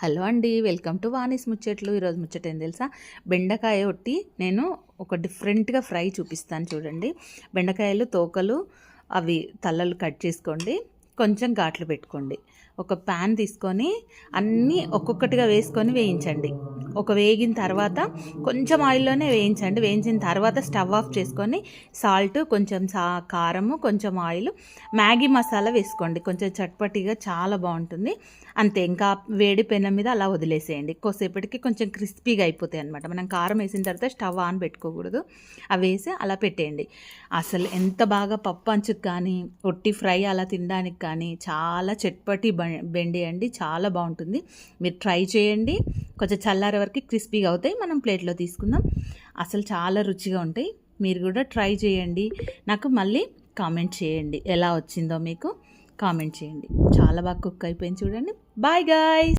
Hello అండి, welcome to Vani's ముచ్చట్లు. ఈరోజు ముచ్చట ఏం తెలుసా? బెండకాయ ఒట్టి నేను ఒక డిఫరెంట్గా ఫ్రై చూపిస్తాను చూడండి. బెండకాయలు తోకలు అవి తలలు కట్ చేసుకోండి, కొంచెం ఘాట్లు పెట్టుకోండి. ఒక ప్యాన్ తీసుకొని అన్నీ ఒక్కొక్కటిగా వేసుకొని వేయించండి. వేగిన తర్వాత కొంచెం ఆయిల్లోనే వేయించండి. వేయించిన తర్వాత స్టవ్ ఆఫ్ చేసుకొని సాల్ట్, కొంచెం కారము, కొంచెం ఆయిల్, మ్యాగీ మసాలా వేసుకోండి. కొంచెం చట్పటిగా చాలా బాగుంటుంది. అంతే, ఇంకా వేడి పెనం మీద అలా వదిలేసేయండి. కొద్దిసేపటికి కొంచెం క్రిస్పీగా అయిపోతాయి అనమాట. మనం కారం వేసిన తర్వాత స్టవ్ ఆన్ పెట్టుకోకూడదు. అవి వేసి అలా పెట్టేయండి. అసలు ఎంత బాగా పప్పు అంచుకు కానీ ఒట్టి ఫ్రై అలా తినడానికి కానీ చాలా చట్పటి బెండి అండి, చాలా బాగుంటుంది. మీరు ట్రై చేయండి. కొంచెం చల్లారే వరకు క్రిస్పీగా అవుతాయి. మనం ప్లేట్లో తీసుకుందాం. అసలు చాలా రుచిగా ఉంటాయి. మీరు కూడా ట్రై చేయండి. నాకు మళ్ళీ కామెంట్ చేయండి ఎలా వచ్చిందో. మీకు కామెంట్ చేయండి. చాలా బాగా కుక్ అయిపోయింది చూడండి. Bye guys.